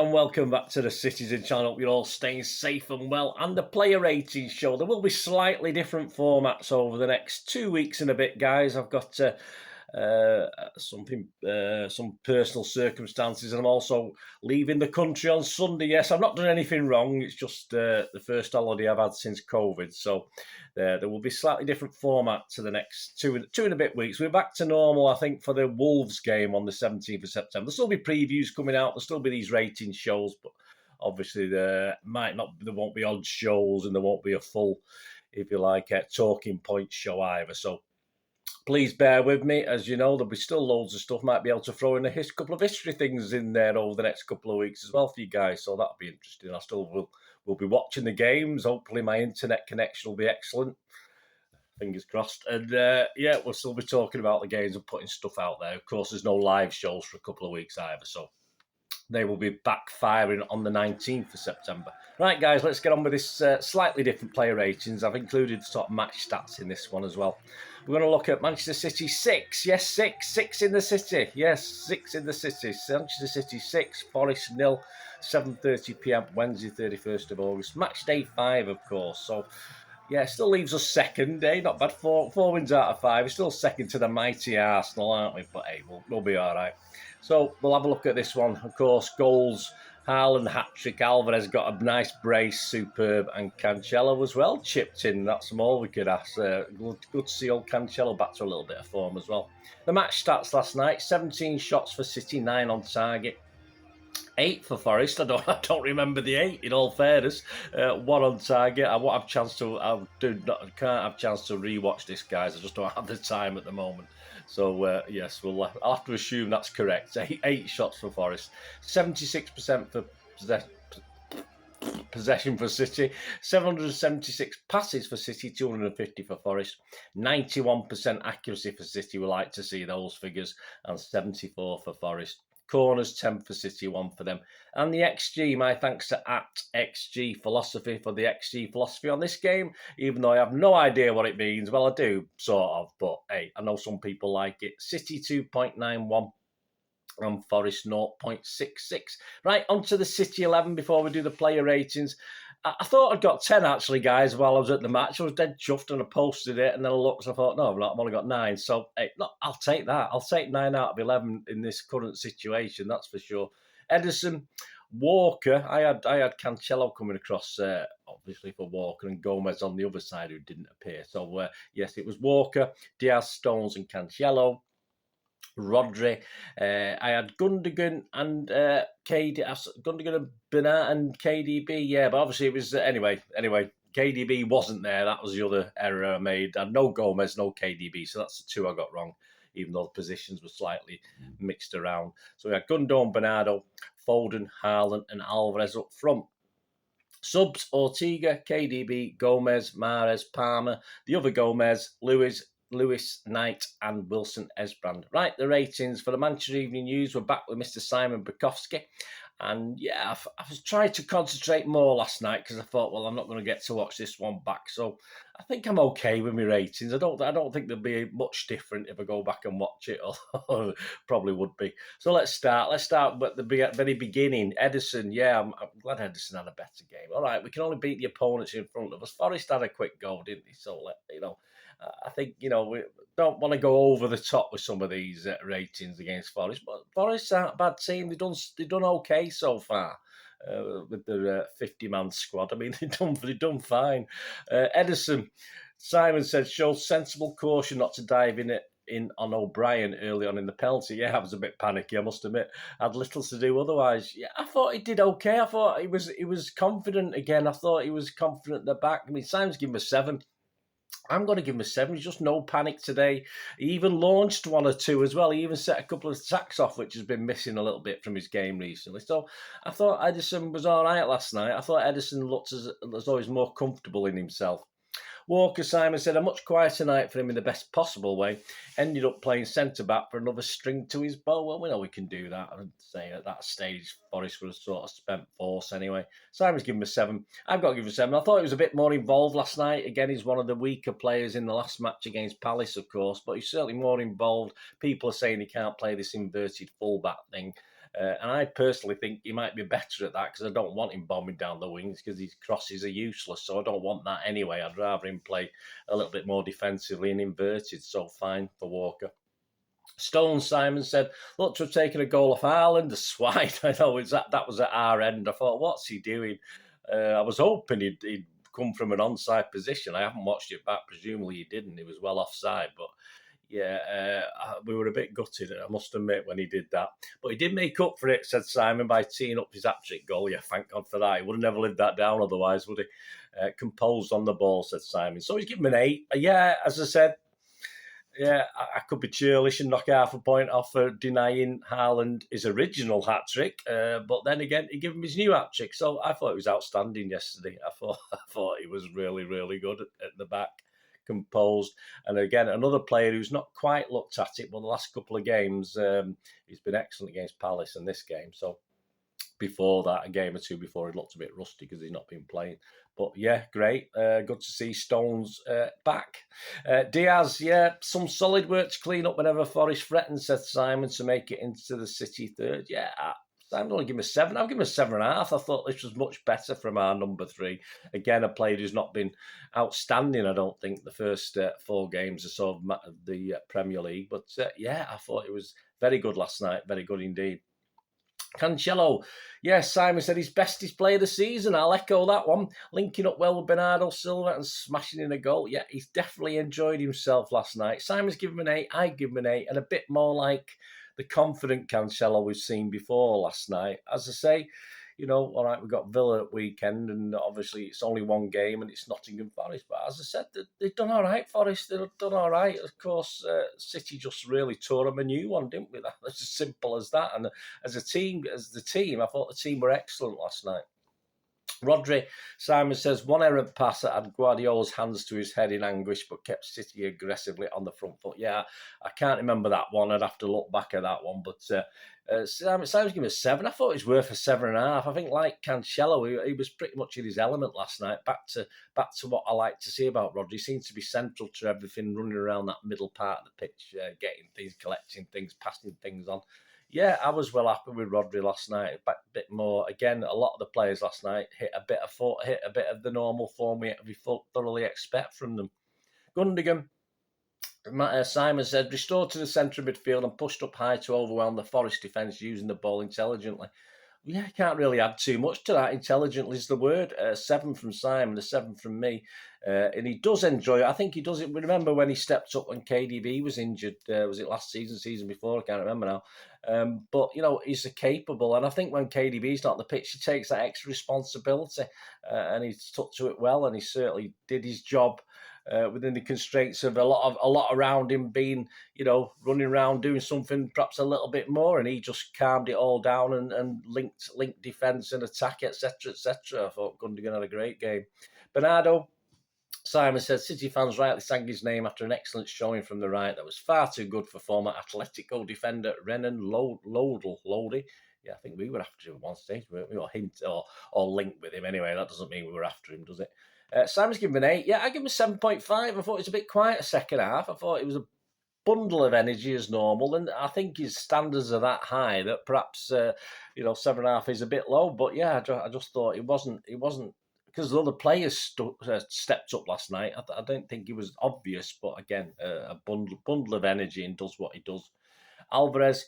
and welcome back to the Citizen channel. Hope you're all staying safe and well. And the player rating show. There will be slightly different formats over the next 2 weeks and a bit, guys. I've got some personal circumstances, and I'm also leaving the country on Sunday. Yes, I've not done anything wrong. It's just the first holiday I've had since COVID. So there will be slightly different format to the next two and a bit weeks. We're back to normal, I think, for the Wolves game on the 17th of September. There'll still be previews coming out. There'll still be these rating shows, but obviously there won't be odd shows, and there won't be a full, if you like, talking point show either. So please bear with me. As you know, there'll be still loads of stuff. Might be able to throw in a couple of history things in there over the next couple of weeks as well for you guys. So that'll be interesting. I still will be watching the games. Hopefully my internet connection will be excellent. Fingers crossed. And we'll still be talking about the games and putting stuff out there. Of course, there's no live shows for a couple of weeks either. So they will be backfiring on the 19th of September. Right, guys, let's get on with this slightly different player ratings. I've included sort of match stats in this one as well. We're going to look at Manchester City 6. Yes, 6 in the City. Yes, 6 in the City. Manchester City 6, Forest 0, 7:30 p.m. Wednesday, 31st of August. Match day 5, of course. So, yeah, still leaves us second, eh? Not bad. Four wins out of 5. We're still second to the mighty Arsenal, aren't we? But, hey, we'll be all right. So we'll have a look at this one. Of course, goals. Haaland hat-trick. Alvarez got a nice brace, superb, and Cancelo as well chipped in. That's all we could ask. Good to see old Cancelo back to a little bit of form as well. The match stats last night: 17 shots for City, 9 on target. 8 for Forest. I don't remember the 8. In all fairness, 1 on target. I won't have chance to. Can't have chance to rewatch this, guys. I just don't have the time at the moment. So yes, I'll have to assume that's correct. 8 shots for Forest. 76% for possession for City. 776 passes for City. 250 for Forest. 91% accuracy for City. We like to see those figures, and 74 for Forest. Corners, 10 for City, 1 for them. And the XG, my thanks to @XG Philosophy for the XG philosophy on this game, even though I have no idea what it means. Well, I do, sort of, but hey, I know some people like it. City 2.91 and Forest 0.66. Right, on to the City 11 before we do the player ratings. I thought I'd got 10, actually, guys, while I was at the match. I was dead chuffed, and I posted it, and then I looked, and I thought, no, I've only got 9. So, hey, look, I'll take that. I'll take 9 out of 11 in this current situation, that's for sure. Edison, Walker, I had Cancelo coming across, obviously, for Walker, and Gomez on the other side, who didn't appear. So, yes, it was Walker, Diaz, Stones, and Cancelo. RODNEY. I had Gundogan and Gundogan and Bernardo and KDB. Yeah, but obviously it was anyway. KDB wasn't there. That was the other error I made. I had no Gomez, no KDB, so that's the 2 I got wrong, even though the positions were slightly mixed around. So we had Gundogan, Bernardo, Foden, Haaland, and Alvarez up front. Subs: Ortega, KDB, Gomez, Mahrez, Palmer, the other Gomez, Lewis, Knight, and Wilson Esbrand. Right, the ratings for the Manchester Evening News. We're back with Mr. Simon Bajkowski. And yeah, I was trying to concentrate more last night because I thought, well, I'm not going to get to watch this one back. So I think I'm okay with my ratings. I don't think there'll be much different if I go back and watch it, or probably would be. So let's start. Let's start at the very beginning. Edison, yeah, I'm glad Edison had a better game. All right, we can only beat the opponents in front of us. Forest had a quick goal, didn't he? So, I think, we don't want to go over the top with some of these ratings against Forest, but Forest aren't a bad team. They've done okay so far with their 50-man squad. I mean, they've done fine. Edison, Simon said, showed sensible caution not to dive in on O'Brien early on in the penalty. Yeah, I was a bit panicky, I must admit. Had little to do otherwise. Yeah, I thought he did okay. I thought he was confident again. I thought he was confident at the back. I mean, Simon's given him a 7. I'm going to give him a 7. He's just no panic today. He even launched 1 or 2 as well. He even set a couple of attacks off, which has been missing a little bit from his game recently. So I thought Edison was all right last night. I thought Edison looked as though he's more comfortable in himself. Walker, Simon said, a much quieter night for him in the best possible way. Ended up playing centre-back for another string to his bow. Well, we know we can do that. I would say at that stage, Forest would have sort of spent force anyway. Simon's given him a 7. I've got to give him a 7. I thought he was a bit more involved last night. Again, he's one of the weaker players in the last match against Palace, of course, but he's certainly more involved. People are saying he can't play this inverted fullback thing. And I personally think he might be better at that because I don't want him bombing down the wings because his crosses are useless. So I don't want that anyway. I'd rather him play a little bit more defensively and inverted. So fine for Walker. Stone Simon said, look to have taken a goal off Haaland, the swine. I know that was at our end. I thought, what's he doing? I was hoping he'd come from an onside position. I haven't watched it back. Presumably he didn't. He was well offside. But yeah, we were a bit gutted, I must admit, when he did that. But he did make up for it, said Simon, by teeing up his hat-trick goal. Yeah, thank God for that. He would have never lived that down otherwise, would he? Composed on the ball, said Simon. So he's given him an 8. Yeah, as I said, yeah, I could be churlish and knock half a point off for denying Haaland his original hat-trick. But then again, he gave him his new hat-trick. So I thought it was outstanding yesterday. I thought he was really, really good at the back, composed. And again, another player who's not quite looked at it, but the last couple of games, he's been excellent against Palace in this game. So before that, a game or two before, he looked a bit rusty because he's not been playing. But yeah, great. Good to see Stones back. Diaz, yeah, some solid work to clean up whenever Forest threatened, said Simon, to make it into the City third. Yeah, Simon only give him a 7. I'll give him a 7.5. I thought this was much better from our number 3. Again, a player who's not been outstanding, I don't think, the first 4 games or so of the Premier League. But yeah, I thought it was very good last night. Very good indeed. Cancelo, yes, Simon said he's bestest player of the season. I'll echo that one. Linking up well with Bernardo Silva and smashing in a goal. Yeah, he's definitely enjoyed himself last night. Simon's given him an 8, I give him an 8, and a bit more like the confident Cancelo we've seen before last night. As I say, you know, all right, we've got Villa at weekend, and obviously it's only one game and it's Nottingham Forest. But as I said, they've done all right, Forest. They've done all right. Of course, City just really tore them a new one, didn't we? That's as simple as that. And as the team, I thought the team were excellent last night. Rodri, Simon says, one errant pass that had Guardiola's hands to his head in anguish, but kept City aggressively on the front foot. Yeah, I can't remember that one. I'd have to look back at that one. But Simon's giving a 7. I thought it was worth a 7.5. I think, like Cancelo, he was pretty much in his element last night. Back to what I like to see about Rodri. He seems to be central to everything, running around that middle part of the pitch, getting things, collecting things, passing things on. Yeah, I was well happy with Rodri last night. A bit more, again, a lot of the players last night hit a bit of the normal form we thoroughly expect from them. Gundogan, Simon said, restored to the centre of midfield and pushed up high to overwhelm the Forest defence using the ball intelligently. Yeah, I can't really add too much to that. Intelligently is the word. 7 from Simon, a 7 from me. And he does enjoy it. I think he does it. Remember when he stepped up when KDB was injured? Was it last season before? I can't remember now. But, you know, he's capable. And I think when KDB's not on the pitch, he takes that extra responsibility. And he stuck to it well. And he certainly did his job within the constraints of a lot around him being, you know, running around doing something perhaps a little bit more, and he just calmed it all down and linked defence and attack, etc., etc. I thought Gundogan had a great game. Bernardo, Simon said, City fans rightly sang his name after an excellent showing from the right that was far too good for former Atletico defender Renan Lodi. Yeah, I think we were after him at one stage, weren't we? Or hint or linked with him. Anyway, that doesn't mean we were after him, does it? Simon's given him an 8. Yeah, I give him a 7.5. I thought it was a bit quiet second half. I thought it was a bundle of energy as normal, and I think his standards are that high that perhaps 7.5 is a bit low. But yeah, I just thought it wasn't because the other players stepped up last night. I don't think it was obvious, but again, a bundle of energy, and does what he does. Alvarez,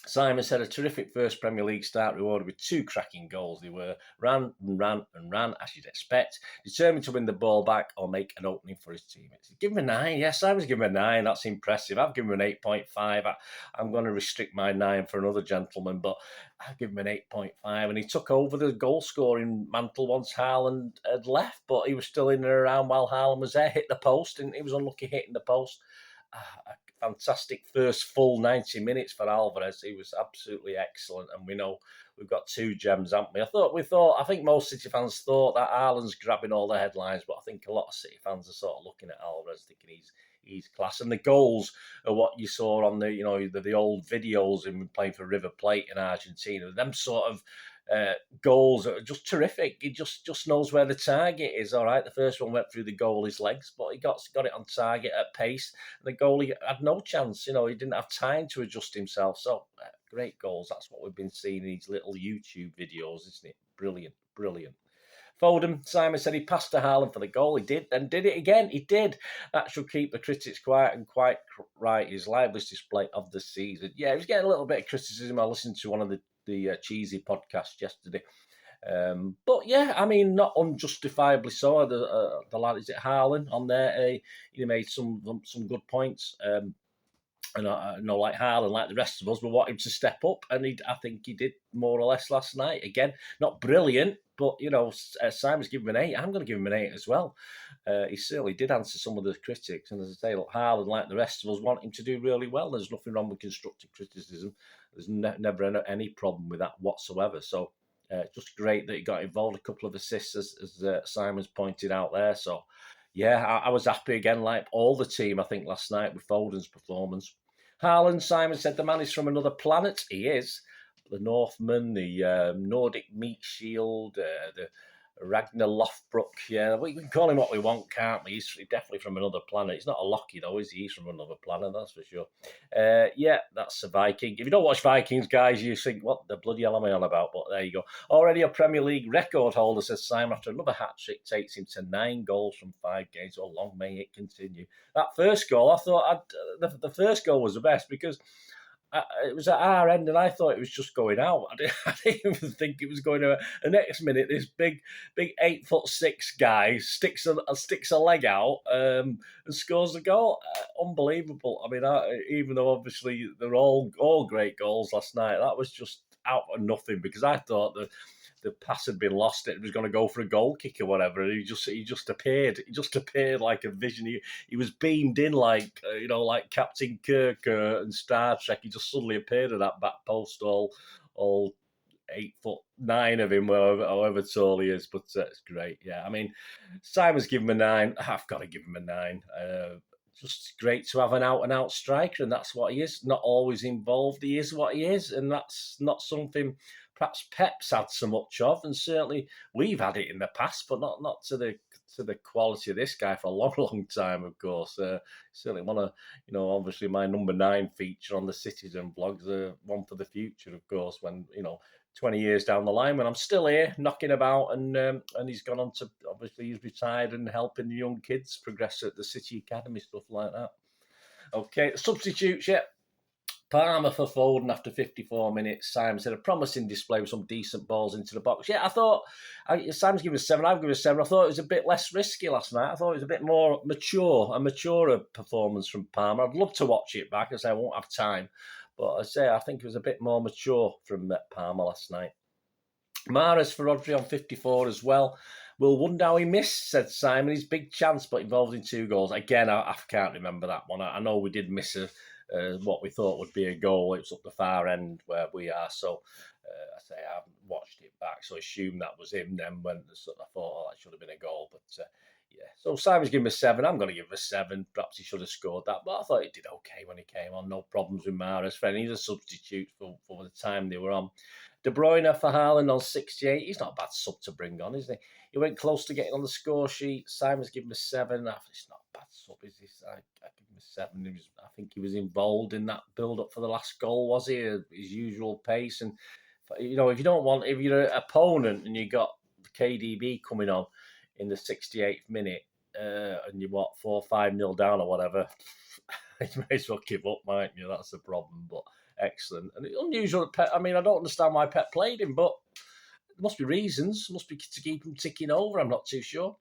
Simon said, a terrific first Premier League start rewarded with 2 cracking goals. They were ran, as you'd expect, determined to win the ball back or make an opening for his teammates. Give him a 9. Yes, Simon's given him a 9. That's impressive. I've given him an 8.5. I'm going to restrict my 9 for another gentleman, but I'll give him an 8.5. And he took over the goal-scoring mantle once Haaland had left, but he was still in and around while Haaland was there, hit the post, and he was unlucky hitting the post. Fantastic first full 90 minutes for Alvarez. He was absolutely excellent, and we know we've got 2 gems, haven't we? I think most City fans thought that Haaland's grabbing all the headlines, but I think a lot of City fans are sort of looking at Alvarez thinking he's class. And the goals are what you saw on the old videos of him playing for River Plate in Argentina. Them sort of goals are just terrific. He just knows where the target is. All right, the first one went through the goalie's legs, but he got it on target at pace. And the goalie had no chance. He didn't have time to adjust himself. So Great goals. That's what we've been seeing in these little YouTube videos, isn't it? Brilliant, brilliant. Foden, Simon said he passed to Haaland for the goal. He did, and did it again. He did. That should keep the critics quiet, and quite right. His liveliest display of the season. Yeah, he was getting a little bit of criticism. I listened to one of the cheesy podcasts yesterday. But yeah, I mean, not unjustifiably so. The lad, is it Haaland on there? He made some good points. And I know, like Haaland, like the rest of us, we want him to step up, and I think he did more or less last night. Again, not brilliant, but Simon's giving him an 8. I'm going to give him an 8 as well. He certainly did answer some of the critics, and as I say, look, Haaland, like the rest of us, want him to do really well. There's nothing wrong with constructive criticism. There's never any problem with that whatsoever. So just great that he got involved. A couple of assists, as Simon's pointed out there. So yeah, I was happy again, like all the team, I think, last night with Foden's performance. Haaland, Simon said the man is from another planet. He is. The Northman, the Nordic Meat Shield, the Ragnar Lothbrok. Yeah, we can call him what we want, can't we? He's definitely from another planet. He's not a Lockie, though, is he? He's from another planet, that's for sure. Yeah, that's a Viking. If you don't watch Vikings, guys, you think, what the bloody hell am I on about? But there you go. Already a Premier League record holder, says Simon, after another hat-trick takes him to 9 goals from 5 games. Oh, long may it continue. That first goal, I thought the first goal was the best because it was at our end, and I thought it was just going out. I didn't even think it was going to. The next minute, this big 8'6" guy sticks a leg out and scores the goal. Unbelievable. I mean, even though obviously they're all great goals last night, that was just out of nothing because I thought that the pass had been lost. It was going to go for a goal kick or whatever. And he just appeared. He just appeared like a vision. He was beamed in like like Captain Kirk and Star Trek. He just suddenly appeared at that back post, all 8'9" of him, however tall he is. But it's great. Yeah, I mean, Simon's given him a 9. I've got to give him a 9. Just great to have an out-and-out striker, and that's what he is. Not always involved. He is what he is, and that's not something perhaps Pep's had so much of, and certainly we've had it in the past, but not to the quality of this guy for a long, long time, of course. Certainly one of, obviously my number 9 feature on the Citizen vlogs, one for the future, of course, when, 20 years down the line, when I'm still here knocking about, and he's gone on to, obviously he's retired and helping the young kids progress at the City Academy, stuff like that. Okay, substitutes, yeah. Palmer for Foden after 54 minutes. Simon said a promising display with some decent balls into the box. Yeah, I thought Simon's given a 7. I've given a 7. I thought it was a bit less risky last night. I thought it was a bit more a maturer performance from Palmer. I'd love to watch it back, as I won't have time. But I think it was a bit more mature from Palmer last night. Mahrez for Rodri on 54 as well. Will wonder how he missed, said Simon. His big chance, but involved in 2 goals. Again, I can't remember that one. I know we did miss what we thought would be a goal. It was up the far end where we are. So I haven't watched it back, so I assume that was him then when I thought, that should have been a goal. But yeah, so Simon's giving him a 7. I'm going to give him a 7. Perhaps he should have scored that, but I thought he did okay when he came on. No problems with Mahrez for any of the substitutes for the time they were on. De Bruyne for Haaland on 68. He's not a bad sub to bring on, is he? He went close to getting on the score sheet. Simon's given him a 7. It's not a bad sub, is he? I give him a 7. I think he was involved in that build-up for the last goal, was he? His usual pace. And, if you're an opponent and you got KDB coming on in the 68th minute and you 4-5-0 down or whatever, you may as well give up, mightn't you? That's the problem, but excellent. And unusual. I mean, I don't understand why Pep played him, but there must be reasons. It must be to keep him ticking over. I'm not too sure.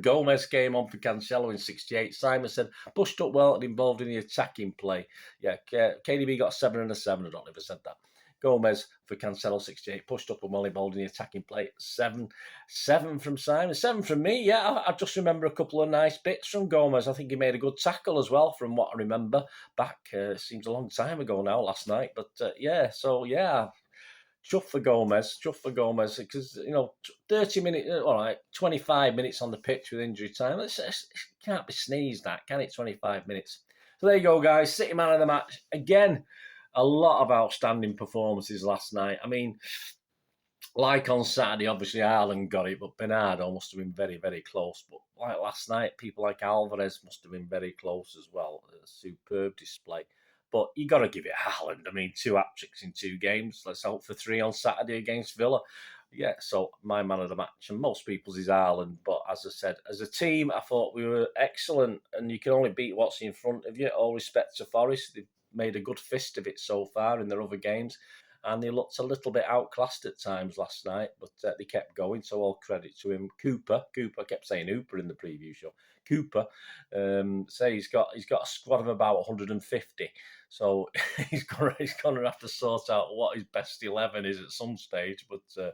Gomez came on for Cancelo in 68. Simon said, pushed up well and involved in the attacking play. Yeah, KDB got 7 and a 7. I don't know if I said that. Gomez for Cancelo, 68. Pushed up and well involved in the attacking play. 7 from Simon. 7 from me. Yeah, I just remember a couple of nice bits from Gomez. I think he made a good tackle as well, from what I remember back. Seems a long time ago now, last night. But yeah, so yeah. Chuff for Gomez, because 30 minutes, all right, 25 minutes on the pitch with injury time. It can't be sneezed at, can it? 25 minutes. So there you go, guys. City man of the match again. A lot of outstanding performances last night. I mean, like on Saturday, obviously Haaland got it, but Bernardo must have been very, very close. But like last night, people like Alvarez must have been very close as well. A superb display But you got to give it Haaland. I mean, 2 hat-tricks in 2 games. Let's hope for 3 on Saturday against Villa. Yeah, so my man of the match, and most people's is Haaland. But as I said, as a team, I thought we were excellent, and you can only beat what's in front of you. All respect to Forest. They've made a good fist of it so far in their other games. And they looked a little bit outclassed at times last night, but they kept going, so all credit to him. Cooper, I kept saying Hooper in the preview show. Cooper, say he's got a squad of about 150, so he's going to have to sort out what his best 11 is at some stage, but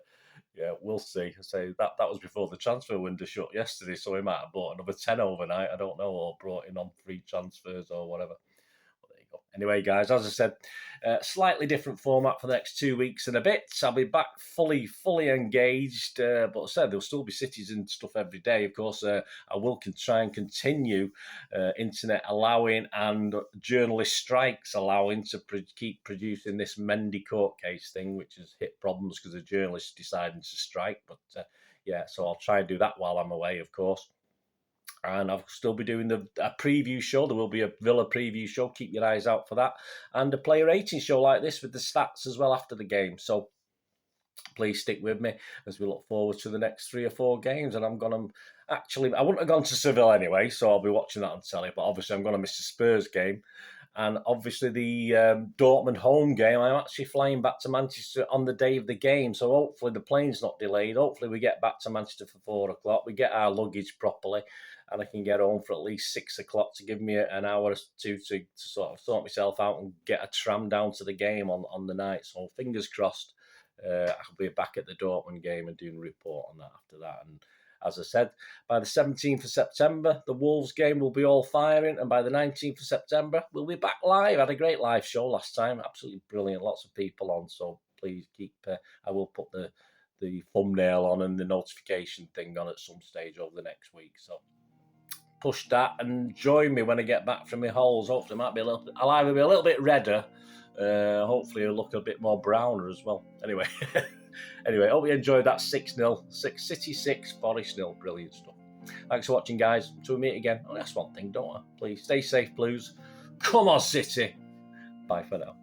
yeah, we'll see. I say that was before the transfer window shut yesterday, so he might have bought another 10 overnight, I don't know, or brought in on free transfers or whatever. Anyway, guys, as I said, slightly different format for the next 2 weeks and a bit. I'll be back fully engaged. But I said there'll still be cities and stuff every day. Of course, I will try and continue internet allowing and journalist strikes allowing to keep producing this MENDY court case thing, which has hit problems because the journalists deciding to strike. But yeah, so I'll try and do that while I'm away, of course. And I'll still be doing a preview show. There will be a Villa preview show. Keep your eyes out for that. And a player rating show like this with the stats as well after the game. So please stick with me as we look forward to the next 3 or 4 games. And I'm going to I wouldn't have gone to Seville anyway, so I'll be watching that on telly. But obviously I'm going to miss the Spurs game. And obviously the Dortmund home game, I'm actually flying back to Manchester on the day of the game. So hopefully the plane's not delayed. Hopefully we get back to Manchester for 4 o'clock. We get our luggage properly. And I can get home for at least 6 o'clock to give me an hour or two to sort of sort myself out and get a tram down to the game on the night. So fingers crossed, I'll be back at the Dortmund game and doing a report on that after that. And as I said, by the 17th of September, the Wolves game will be all firing. And by the 19th of September, we'll be back live. I had a great live show last time. Absolutely brilliant. Lots of people on. So please keep, I will put the thumbnail on and the notification thing on at some stage over the next week. So push that and join me when I get back from my holes. Hopefully, I'll either be a little bit redder. Hopefully, it'll look a bit more browner as well. Anyway, hope you enjoyed that 6-0, City 6, Forest 0. Brilliant stuff. Thanks for watching, guys. Until we meet again. Oh, that's one thing, don't I? Please stay safe, Blues. Come on, City. Bye for now.